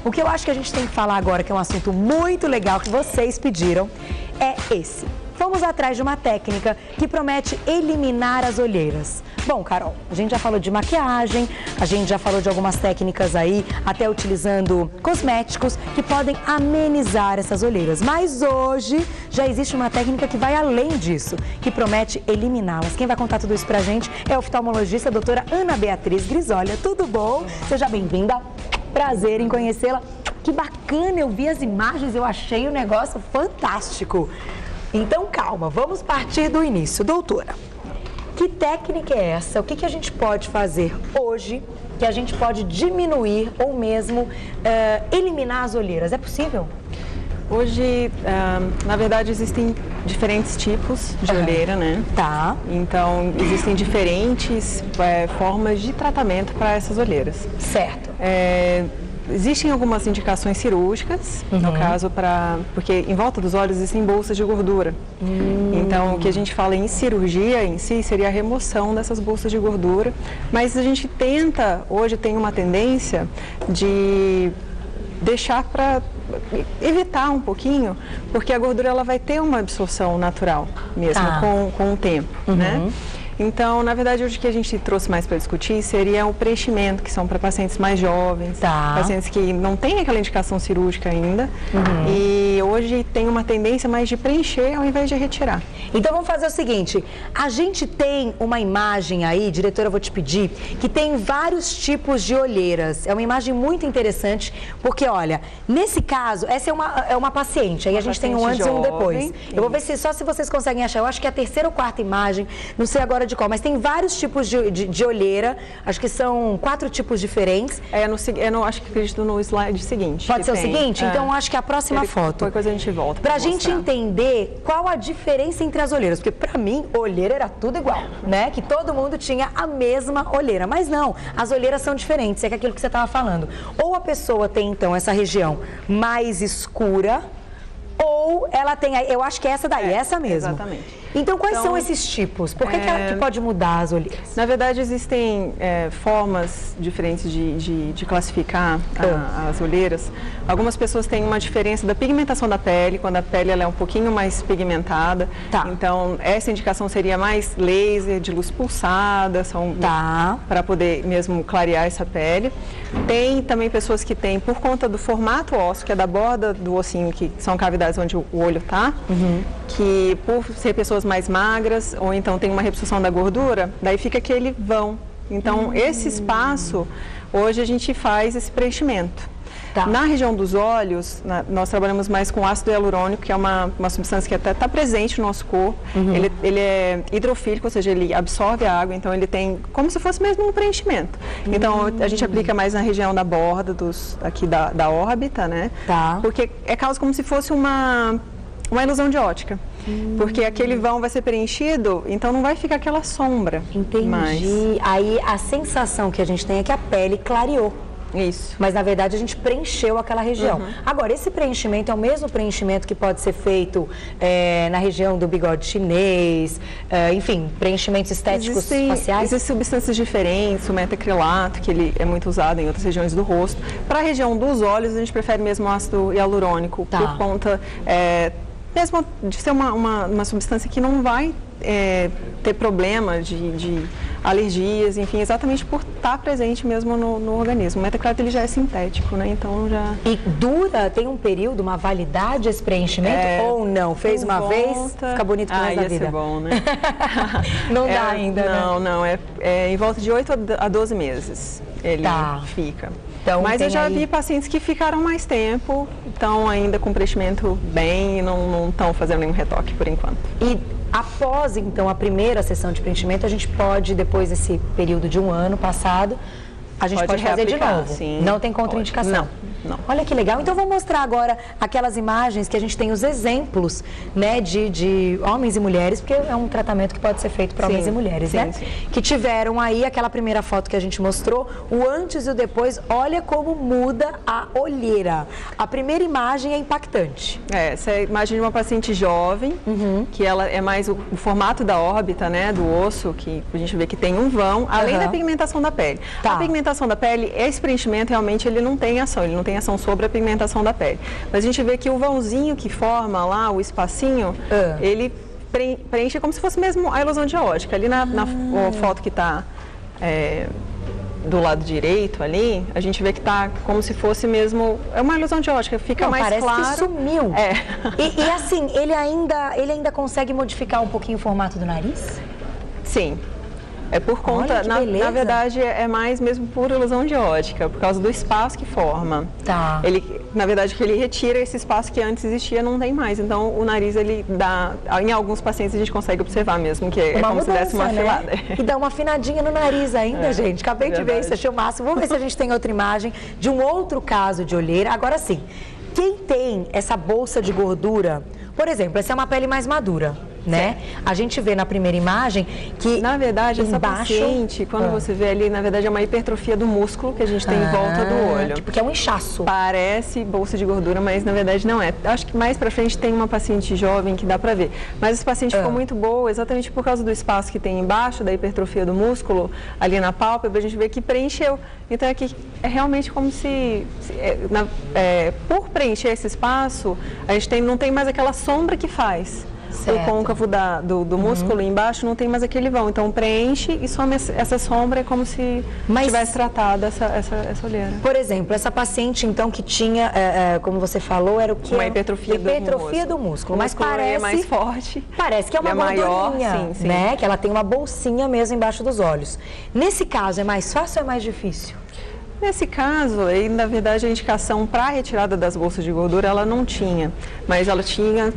O que eu acho que a gente tem que falar agora, que é um assunto muito legal que vocês pediram, é esse. Vamos atrás de uma técnica que promete eliminar as olheiras. Bom, Carol, a gente já falou de maquiagem, a gente já falou de algumas técnicas aí, até utilizando cosméticos que podem amenizar essas olheiras. Mas hoje já existe uma técnica que vai além disso, que promete eliminá-las. Quem vai contar tudo isso pra gente é a oftalmologista a doutora Ana Beatriz Grisolha. Tudo bom? Seja bem-vinda. Prazer em conhecê-la. Que bacana, eu vi as imagens, eu achei o negócio fantástico. Então, calma, vamos partir do início. Doutora, que técnica é essa? O que a gente pode fazer hoje que a gente pode diminuir ou mesmo eliminar as olheiras? É possível? Hoje, na verdade, existem diferentes tipos de olheira, né? Tá. Então, existem diferentes formas de tratamento para essas olheiras. Certo. Existem algumas indicações cirúrgicas, no caso, porque em volta dos olhos existem bolsas de gordura. Então, o que a gente fala em cirurgia em si seria a remoção dessas bolsas de gordura. Mas a gente tenta, hoje tem uma tendência de deixar para evitar um pouquinho, porque a gordura ela vai ter uma absorção natural mesmo, com o tempo, né? Então, na verdade, hoje o que a gente trouxe mais para discutir seria o preenchimento, que são para pacientes mais jovens, pacientes que não têm aquela indicação cirúrgica ainda, e hoje tem uma tendência mais de preencher ao invés de retirar. Então, vamos fazer o seguinte, a gente tem uma imagem aí, diretora, eu vou te pedir, que tem vários tipos de olheiras. É uma imagem muito interessante, porque, olha, nesse caso, essa é uma paciente, aí a gente tem um antes e um depois. Eu vou ver só se vocês conseguem achar, eu acho que é a terceira ou quarta imagem, não sei agora de qual, mas tem vários tipos de olheira, acho que são 4 tipos diferentes. Acho que acredito no slide seguinte. Pode ser o seguinte? Então, acho que é a próxima foto. Qualquer coisa a gente volta. Pra gente entender qual a diferença entre as olheiras, porque pra mim, olheira era tudo igual, né? Que todo mundo tinha a mesma olheira, mas não, as olheiras são diferentes, é aquilo que você estava falando. Ou a pessoa tem, então, essa região mais escura, ou ela tem, eu acho que é essa daí, essa mesmo. Exatamente. Então, quais são esses tipos? Por que pode mudar as olheiras? Na verdade, existem formas diferentes de classificar as olheiras. Algumas pessoas têm uma diferença da pigmentação da pele, quando a pele ela é um pouquinho mais pigmentada. Então, essa indicação seria mais laser, de luz pulsada, para poder mesmo clarear essa pele. Tem também pessoas que têm, por conta do formato ósseo, que é da borda do ossinho, que são cavidades onde o olho está, que por ser pessoas mais magras, ou então tem uma reabsorção da gordura, daí fica aquele vão. Então, esse espaço, hoje a gente faz esse preenchimento. Na região dos olhos, nós trabalhamos mais com ácido hialurônico, que é uma substância que até está presente no nosso corpo. Ele é hidrofílico, ou seja, ele absorve a água, então ele tem como se fosse mesmo um preenchimento. Então, a gente aplica mais na região da borda, aqui da órbita, né? Porque causa como se fosse uma ilusão de ótica. Porque aquele vão vai ser preenchido, então não vai ficar aquela sombra. Entendi. Aí a sensação que a gente tem é que a pele clareou. Isso. Mas, na verdade, a gente preencheu aquela região. Agora, esse preenchimento é o mesmo preenchimento que pode ser feito na região do bigode chinês, enfim, preenchimentos estéticos faciais? Existem substâncias diferentes, o metacrilato, que ele é muito usado em outras regiões do rosto. Para a região dos olhos, a gente prefere mesmo o ácido hialurônico, por conta mesmo de ser uma substância que não vai ter problema de alergias, enfim, exatamente por estar presente mesmo no organismo. O metacrilato ele já é sintético, né? Então já... E tem um período, uma validade esse preenchimento ou não? Fez uma vez, fica bonito pro resto da vida. Ia ser bom, né? Não dá ainda, Não, em volta de 8 a 12 meses ele fica. Então, mas eu já vi pacientes que ficaram mais tempo, estão ainda com preenchimento bem e não estão fazendo nenhum retoque por enquanto. E após, então, a primeira sessão de preenchimento, a gente pode, depois desse período de um ano passado, a gente pode fazer de novo. Sim, não tem contraindicação. Não. Olha que legal. Então, vou mostrar agora aquelas imagens que a gente tem os exemplos, né, de homens e mulheres, porque é um tratamento que pode ser feito para homens e mulheres, né? Sim. Que tiveram aí aquela primeira foto que a gente mostrou, o antes e o depois. Olha como muda a olheira. A primeira imagem é impactante. Essa é a imagem de uma paciente jovem, que ela é mais o formato da órbita, né, do osso, que a gente vê que tem um vão, além da pigmentação da pele. A pigmentação da pele, esse preenchimento realmente ele não tem ação, ele não tem tem ação sobre a pigmentação da pele. Mas a gente vê que o vãozinho que forma lá, o espacinho, ele preenche como se fosse mesmo a ilusão de ótica. Ali na foto que está do lado direito ali, a gente vê que está como se fosse mesmo, é uma ilusão de ótica, fica mais parece claro. Que sumiu. E assim, ele ainda consegue modificar um pouquinho o formato do nariz? Sim. É por conta, na verdade, é mais mesmo por ilusão de ótica, por causa do espaço que forma. Tá. Na verdade, que ele retira esse espaço que antes existia, não tem mais. Então, o nariz, ele dá... Em alguns pacientes, a gente consegue observar mesmo, que é como se desse uma afilada. E dá uma afinadinha no nariz ainda, gente. Acabei de ver isso, achei o máximo. Vamos ver se a gente tem outra imagem de um outro caso de olheira. Agora sim, quem tem essa bolsa de gordura, por exemplo, essa é uma pele mais madura, né? A gente vê na primeira imagem que, na verdade, embaixo, essa paciente, quando você vê ali, na verdade, é uma hipertrofia do músculo que a gente tem em volta do olho. Porque é um inchaço. Parece bolsa de gordura, mas na verdade não é. Acho que mais pra frente tem uma paciente jovem que dá pra ver. Mas essa paciente ficou muito boa exatamente por causa do espaço que tem embaixo, da hipertrofia do músculo, ali na pálpebra, a gente vê que preencheu. Então aqui é realmente como se por preencher esse espaço, a gente não tem mais aquela sombra que faz. O côncavo do músculo embaixo não tem mais aquele vão. Então preenche e some essa sombra, é como se tivesse tratado essa olheira. Por exemplo, essa paciente então que tinha, como você falou, era o que? Uma hipertrofia do músculo. Mas parece é mais forte. Parece que é uma gordurinha, maior, sim. né? Que ela tem uma bolsinha mesmo embaixo dos olhos. Nesse caso, é mais fácil ou é mais difícil? Nesse caso, na verdade, a indicação para a retirada das bolsas de gordura, ela não tinha. Mas ela tinha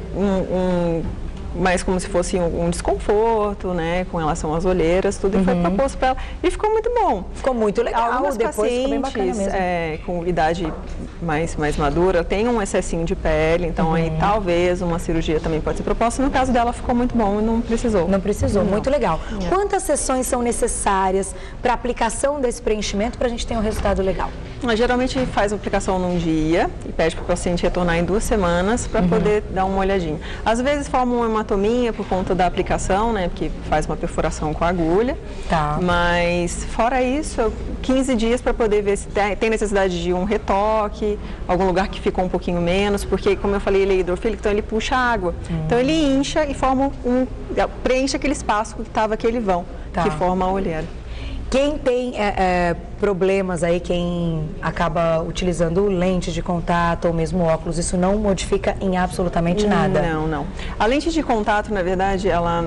mais como se fosse um desconforto, né, com relação às olheiras, tudo, e foi proposto para ela. E ficou muito bom. Ficou muito legal. Algumas depois pacientes ficou bem bacana mesmo. Com idade mais madura têm um excessinho de pele, então aí talvez uma cirurgia também pode ser proposta. No caso dela, ficou muito bom e não precisou. Não precisou, muito legal. Quantas sessões são necessárias para aplicação desse preenchimento para a gente ter um resultado legal? Geralmente faz a aplicação num dia e pede para o paciente retornar em 2 semanas para poder dar uma olhadinha. Às vezes forma uma hematomia por conta da aplicação, né, porque faz uma perfuração com a agulha. Tá. Mas fora isso, 15 dias para poder ver se tem necessidade de um retoque, algum lugar que ficou um pouquinho menos, porque como eu falei, ele é hidrofílico, então ele puxa água. Então ele incha e preenche aquele espaço que estava aquele vão, que forma a olheira. Quem tem problemas aí, quem acaba utilizando lente de contato ou mesmo óculos, isso não modifica em absolutamente nada? Não. A lente de contato, na verdade, ela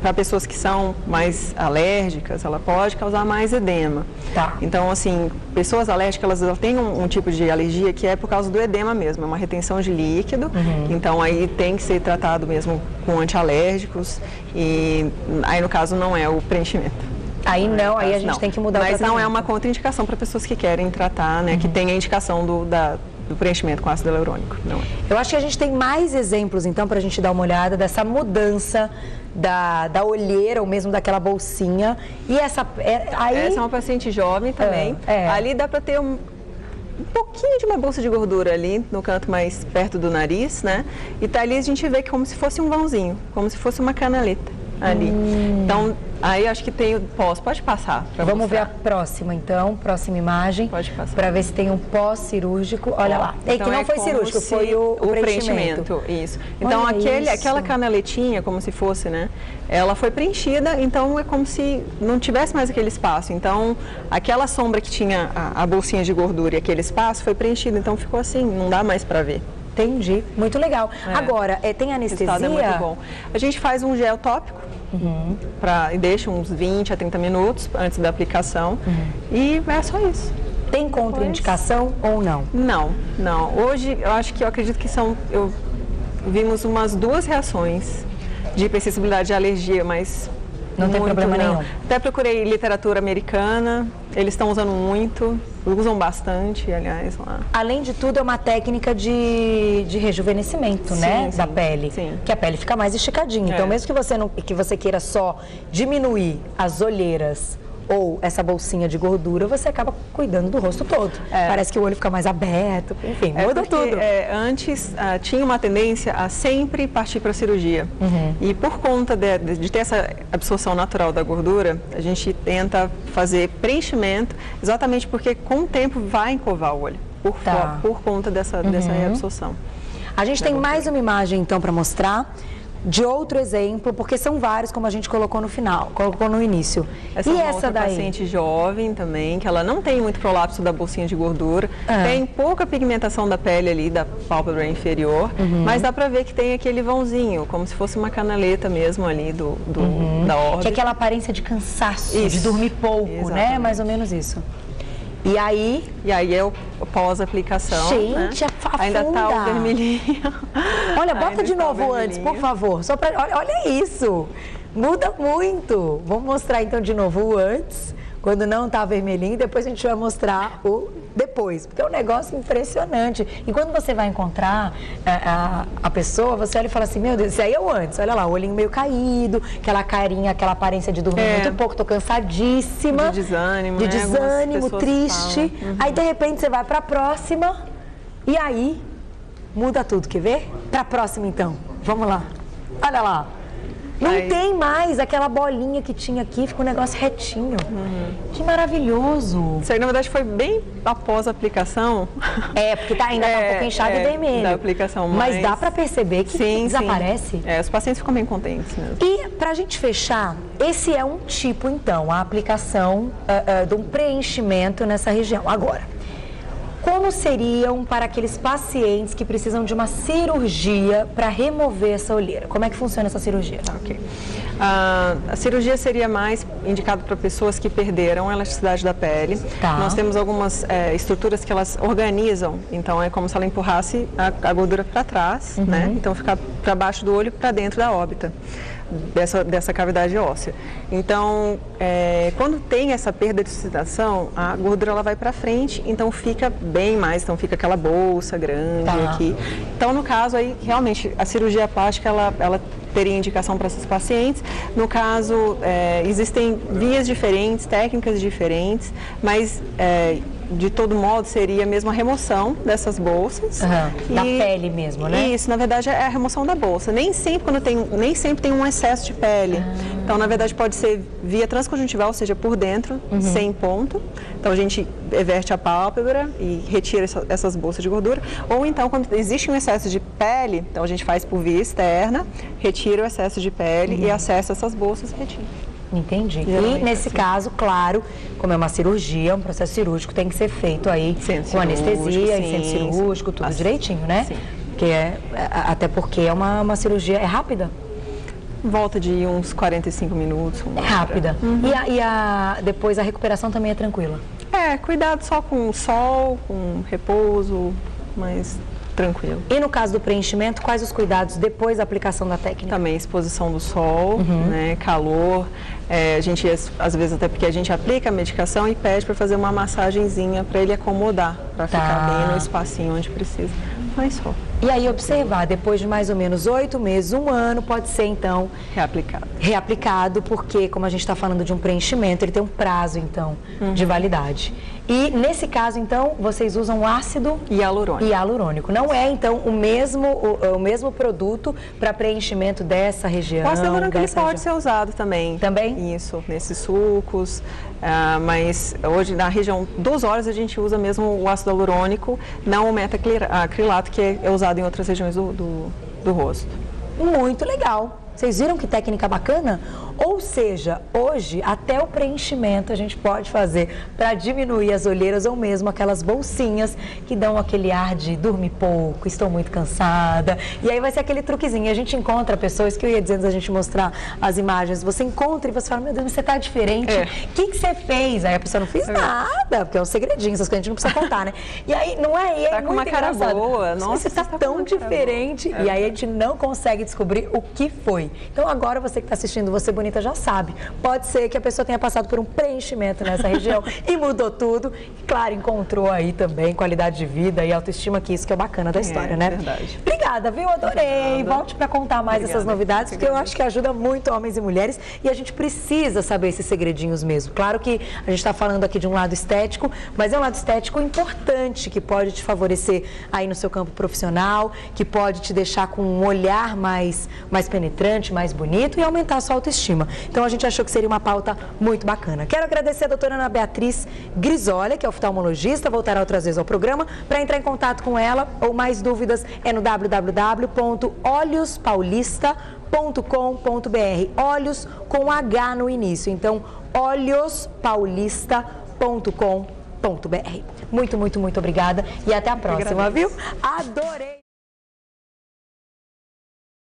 para pessoas que são mais alérgicas, ela pode causar mais edema. Tá. Então, assim, pessoas alérgicas, elas têm um tipo de alergia que é por causa do edema mesmo, é uma retenção de líquido. Então, aí tem que ser tratado mesmo com antialérgicos e aí, no caso, não é o preenchimento. Aí não, aí a gente tem que mudar o tratamento. Mas não é uma contraindicação para pessoas que querem tratar, né, que tem a indicação do preenchimento com ácido hialurônico. Não é. Eu acho que a gente tem mais exemplos, então, para a gente dar uma olhada dessa mudança da olheira ou mesmo daquela bolsinha. E essa é uma paciente jovem também. Ali dá para ter um pouquinho de uma bolsa de gordura ali no canto mais perto do nariz, né? E tá ali a gente vê que como se fosse um vãozinho, como se fosse uma canaleta ali. Então, aí acho que tem o pós. Pode passar. Vamos ver a próxima, então. Próxima imagem. Pode passar. Para ver se tem um pós-cirúrgico. Olha lá. Então, que não foi cirúrgico, foi o preenchimento. Isso. Então, aquela canaletinha, como se fosse, né? Ela foi preenchida, então é como se não tivesse mais aquele espaço. Então, aquela sombra que tinha a bolsinha de gordura e aquele espaço foi preenchido. Então, ficou assim, não dá mais para ver. Entendi. Muito legal. Agora, tem anestesia? O resultado é muito bom. A gente faz um gel tópico e deixa uns 20 a 30 minutos antes da aplicação e é só isso. Tem contraindicação ou não? Não. Hoje, eu acredito que vimos umas 2 reações de hipersensibilidade e alergia, mas não tem problema nenhum. Até procurei literatura americana, eles estão usando muito, usam bastante, aliás, lá. Além de tudo, é uma técnica de rejuvenescimento, né, da pele. Sim. Que a pele fica mais esticadinha. Então, mesmo que você queira só diminuir as olheiras ou essa bolsinha de gordura, você acaba cuidando do rosto todo. Parece que o olho fica mais aberto, enfim, muda tudo. Antes tinha uma tendência a sempre partir para a cirurgia. E por conta de ter essa absorção natural da gordura, a gente tenta fazer preenchimento, exatamente porque com o tempo vai encovar o olho. por conta dessa reabsorção. A gente tem mais uma imagem, então, para mostrar de outro exemplo, porque são vários, como a gente colocou no final, colocou no início. Essa e é essa daí? Paciente jovem também, que ela não tem muito prolapso da bolsinha de gordura, tem pouca pigmentação da pele ali, da pálpebra inferior, mas dá pra ver que tem aquele vãozinho, como se fosse uma canaleta mesmo ali da órbita. Que é aquela aparência de cansaço, de dormir pouco, né? Mais ou menos isso. E aí é o pós-aplicação. Gente, né? Ainda tá o vermelhinho. Olha, bota de novo antes, por favor. Só pra, olha isso. Muda muito. Vamos mostrar então de novo o antes, quando não tá vermelhinho, depois a gente vai mostrar o depois, porque é um negócio impressionante. E quando você vai encontrar a pessoa, você olha e fala assim, meu Deus, isso aí é o antes, olha lá, o olhinho meio caído, aquela carinha, aquela aparência de dormir muito pouco, tô cansadíssima. De desânimo, de né? desânimo, triste. Aí, de repente, você vai pra próxima e aí muda tudo, quer ver? Pra próxima, então. Vamos lá. Olha lá. Não tem mais aquela bolinha que tinha aqui, fica um negócio retinho. Que maravilhoso. Isso aí, na verdade, foi bem após a aplicação. Porque ainda tá um pouco inchado e vermelho. Da aplicação, mas dá pra perceber que desaparece? Os pacientes ficam bem contentes mesmo. E pra gente fechar, esse é um tipo, então, a aplicação de um preenchimento nessa região. Agora, como seriam para aqueles pacientes que precisam de uma cirurgia para remover essa olheira? Como é que funciona essa cirurgia? A cirurgia seria mais indicada para pessoas que perderam a elasticidade da pele. Nós temos algumas estruturas que elas organizam, então é como se ela empurrasse a gordura para trás, né? Então ficar para baixo do olho, para dentro da órbita dessa cavidade óssea. Então, quando tem essa perda de oxidação, a gordura ela vai para frente, então fica bem mais, então fica aquela bolsa grande aqui. Então, no caso aí, realmente, a cirurgia plástica, ela teria indicação para esses pacientes. No caso, existem vias diferentes, técnicas diferentes, mas de todo modo seria mesmo a remoção dessas bolsas. Da pele mesmo, né? Isso, na verdade é a remoção da bolsa. Nem sempre tem um excesso de pele. Então, na verdade, pode ser via transconjuntival, ou seja, por dentro, sem ponto. Então, a gente everte a pálpebra e retira essas bolsas de gordura. Ou então, quando existe um excesso de pele, então a gente faz por via externa, retira o excesso de pele e acessa essas bolsas e retira. Entendi. E nesse caso, claro, como é uma cirurgia, um processo cirúrgico, tem que ser feito aí com anestesia, em centro cirúrgico, tudo direitinho, né? Sim. Até porque é uma cirurgia, é rápida? Volta de uns 45 minutos. É rápida. E depois a recuperação também é tranquila? Cuidado só com o sol, com repouso, mas tranquilo. E no caso do preenchimento, quais os cuidados depois da aplicação da técnica? Também exposição do sol, né, calor. A gente, às vezes, até porque a gente aplica a medicação e pede para fazer uma massagenzinha para ele acomodar, para ficar bem no espacinho onde precisa. Mas só. E aí observar, depois de mais ou menos 8 meses, 1 ano, pode ser então reaplicado, porque como a gente está falando de um preenchimento, ele tem um prazo então de validade. E nesse caso então, vocês usam ácido hialurônico. Não é então o mesmo produto para preenchimento dessa região? O ácido hialurônico ele pode ser usado também. Também? Isso, nesses sucos, mas hoje na região dos olhos a gente usa mesmo o ácido hialurônico, não o metacrilato que é usado em outras regiões do rosto. Muito legal. Vocês viram que técnica bacana? Ou seja, hoje até o preenchimento a gente pode fazer para diminuir as olheiras ou mesmo aquelas bolsinhas que dão aquele ar de dormir pouco, estou muito cansada. E aí vai ser aquele truquezinho. A gente encontra pessoas, que eu ia dizendo a gente mostrar as imagens, você encontra e você fala, meu Deus, você tá diferente. O que você fez? Aí a pessoa não fez nada, porque é um segredinho, essas coisas a gente não precisa contar, né? E aí não é tá com uma cara boa. Nossa, você tá tão diferente. E aí a gente não consegue descobrir o que foi. Então agora você que está assistindo Você Bonita já sabe. Pode ser que a pessoa tenha passado por um preenchimento nessa região e mudou tudo. E claro, encontrou aí também qualidade de vida e autoestima, que isso que é bacana da história, né? Verdade. Obrigada. obrigada, viu? Adorei. Volte para contar mais essas novidades, porque eu acho que ajuda muito homens e mulheres e a gente precisa saber esses segredinhos mesmo. Claro que a gente está falando aqui de um lado estético, mas é um lado estético importante que pode te favorecer aí no seu campo profissional, que pode te deixar com um olhar mais penetrante, mais bonito e aumentar a sua autoestima. Então a gente achou que seria uma pauta muito bacana. Quero agradecer a doutora Ana Beatriz Grisolha, que é oftalmologista, voltará outras vezes ao programa. Para entrar em contato com ela ou mais dúvidas é no www.olhospaulista.com.br. Olhos com H no início. Então, olhospaulista.com.br. Muito, muito, muito obrigada e até a próxima, viu? Adorei!